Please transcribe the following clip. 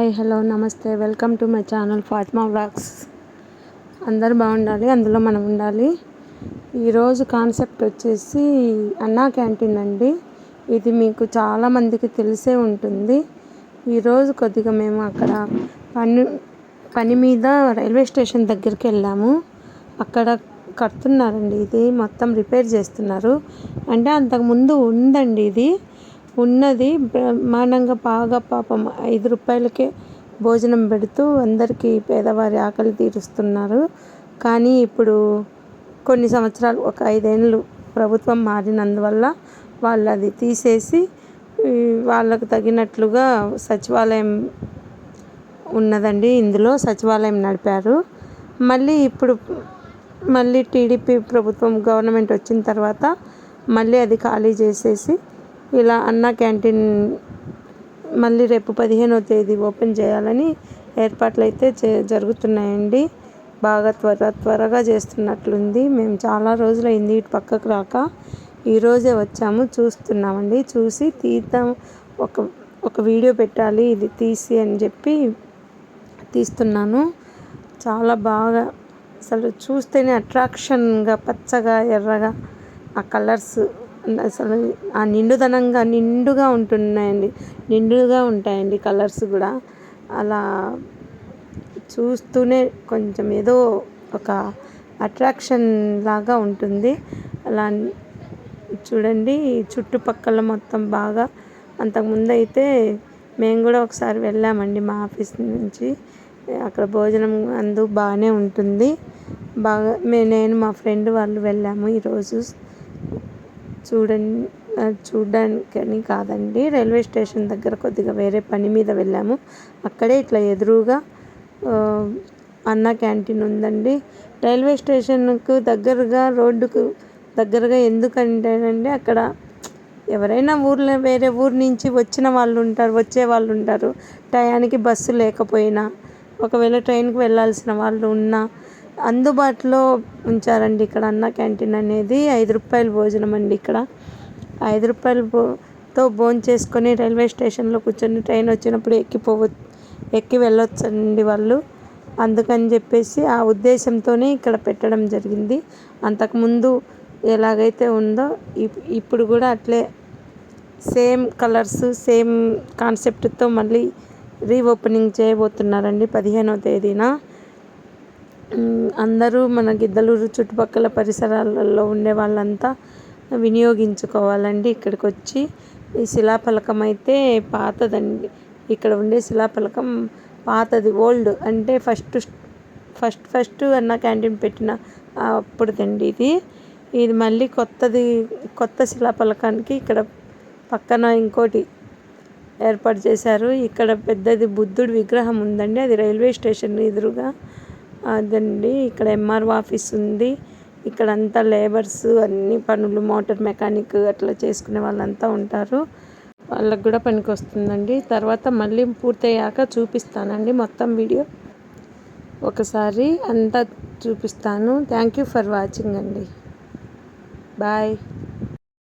Hi hello నమస్తే welcome to my channel Fatima vlogs. అందరూ బాగుండాలి, అందులో మనం ఉండాలి. ఈరోజు కాన్సెప్ట్ వచ్చేసి అన్నా క్యాంటీన్ అండి. ఇది మీకు చాలామందికి తెలిసే ఉంటుంది. ఈరోజు కొద్దిగా మేము అక్కడ పని మీద రైల్వే స్టేషన్ దగ్గరికి వెళ్ళాము. అక్కడ కడుతున్నారండి, ఇది మొత్తం రిపేర్ చేస్తున్నారు. అంటే అంతకుముందు ఉందండి, ఇది ఉన్నది బ్రహ్మాండంగా బాగా పాపం 5 రూపాయలకే భోజనం పెడుతూ అందరికీ పేదవారి ఆకలి తీరుస్తున్నారు. కానీ ఇప్పుడు కొన్ని సంవత్సరాలు, ఒక 5 ఏళ్ళు ప్రభుత్వం మారినందువల్ల వాళ్ళు అది తీసేసి వాళ్ళకు తగినట్లుగా సచివాలయం ఉన్నదండి. ఇందులో సచివాలయం నడిపారు. మళ్ళీ టీడీపీ ప్రభుత్వం గవర్నమెంట్ వచ్చిన తర్వాత మళ్ళీ అది ఖాళీ చేసేసి ఇలా అన్నా క్యాంటీన్ మళ్ళీ రేపు 15వ తేదీ ఓపెన్ చేయాలని ఏర్పాట్లు అయితే జరుగుతున్నాయండి. బాగా త్వరగా చేస్తున్నట్లుంది. మేము చాలా రోజులైంది ఇటు పక్కకు రాక, ఈరోజే వచ్చాము, చూస్తున్నామండి. చూసి తీద్దాం, ఒక వీడియో పెట్టాలి ఇది తీసి అని చెప్పి తీస్తున్నాను. చాలా బాగా అసలు చూస్తేనే అట్రాక్షన్గా పచ్చగా ఎర్రగా ఆ కలర్స్ అసలు ఆ నిండుగా ఉంటాయండి కలర్స్ కూడా. అలా చూస్తూనే కొంచెం ఏదో ఒక అట్రాక్షన్ లాగా ఉంటుంది. అలా చూడండి, చుట్టుపక్కల మొత్తం బాగా. అంతకుముందు అయితే మేము కూడా ఒకసారి వెళ్ళామండి మా ఆఫీస్ నుంచి. అక్కడ భోజనం బాగానే ఉంటుంది. నేను మా ఫ్రెండ్ వాళ్ళు వెళ్ళాము ఈరోజు. చూడడానికని కాదండి, రైల్వే స్టేషన్ దగ్గర కొద్దిగా వేరే పని మీద వెళ్ళాము. అక్కడే ఇట్లా ఎదురుగా అన్నా క్యాంటీన్ ఉందండి. రైల్వే స్టేషన్కు దగ్గరగా, రోడ్డుకు దగ్గరగా ఎందుకంటేనండి, అక్కడ ఎవరైనా వేరే ఊరు నుంచి వచ్చే వాళ్ళు ఉంటారు. టయానికి బస్సు లేకపోయినా, ఒకవేళ ట్రైన్కి వెళ్ళాల్సిన వాళ్ళు ఉన్నా అందుబాటులో ఉంచారండి ఇక్కడ అన్నా క్యాంటీన్ అనేది. 5 రూపాయల భోజనం అండి. ఇక్కడ 5 రూపాయలతో భోంచేసుకొని రైల్వే స్టేషన్లో కూర్చొని ట్రైన్ వచ్చినప్పుడు ఎక్కి వెళ్ళొచ్చండి వాళ్ళు. అందుకని చెప్పేసి ఆ ఉద్దేశంతోనే ఇక్కడ పెట్టడం జరిగింది. అంతకుముందు ఎలాగైతే ఉందో ఇప్పుడు కూడా అట్లే సేమ్ కలర్స్, సేమ్ కాన్సెప్ట్తో మళ్ళీ రీఓపెనింగ్ చేయబోతున్నారండి 15వ తేదీన. అందరూ మన గిద్దలూరు చుట్టుపక్కల పరిసరాలలో ఉండే వాళ్ళంతా వినియోగించుకోవాలండి. ఇక్కడికి వచ్చి ఈ శిలాఫలకం అయితే పాతదండి. ఇక్కడ ఉండే శిలాఫలకం పాతది, ఓల్డ్. అంటే ఫస్ట్ అన్న క్యాంటీన్ పెట్టిన అప్పుడుదండి ఇది మళ్ళీ కొత్త శిలాఫలకానికి ఇక్కడ పక్కన ఇంకోటి ఏర్పాటు చేశారు. ఇక్కడ పెద్దది బుద్ధుడి విగ్రహం ఉందండి. అది రైల్వే స్టేషన్ ఎదురుగా అదండి. ఇక్కడ ఎంఆర్ఓ ఆఫీస్ ఉంది. ఇక్కడంతా లేబర్స్, అన్ని పనులు, మోటార్ మెకానిక్ అట్లా చేసుకునే వాళ్ళంతా ఉంటారు. వాళ్ళకు కూడా పనికి వస్తుందండి. తర్వాత మళ్ళీ పూర్తయ్యాక చూపిస్తానండి మొత్తం వీడియో. ఒకసారి అంతా చూపిస్తాను. థ్యాంక్ యూ ఫర్ వాచింగ్ అండి. బాయ్.